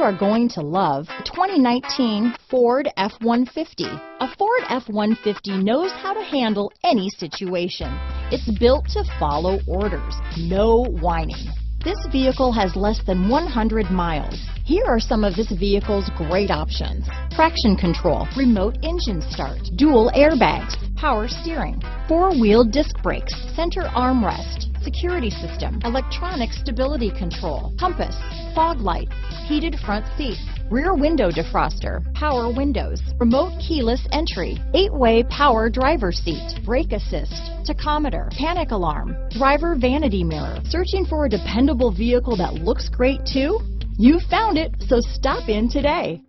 are going to love the 2019 Ford F-150. A Ford F-150 knows how to handle any situation. It's built to follow orders, no whining. This vehicle has less than 100 miles. Here are some of this vehicle's great options: traction control, remote engine start, dual airbags, power steering, four-wheel disc brakes, center armrest, security system, electronic stability control, compass, fog lights, heated front seats, rear window defroster, power windows, remote keyless entry, 8-way power driver seat, brake assist, tachometer, panic alarm, driver vanity mirror. Searching for a dependable vehicle that looks great too? You found it, so stop in today.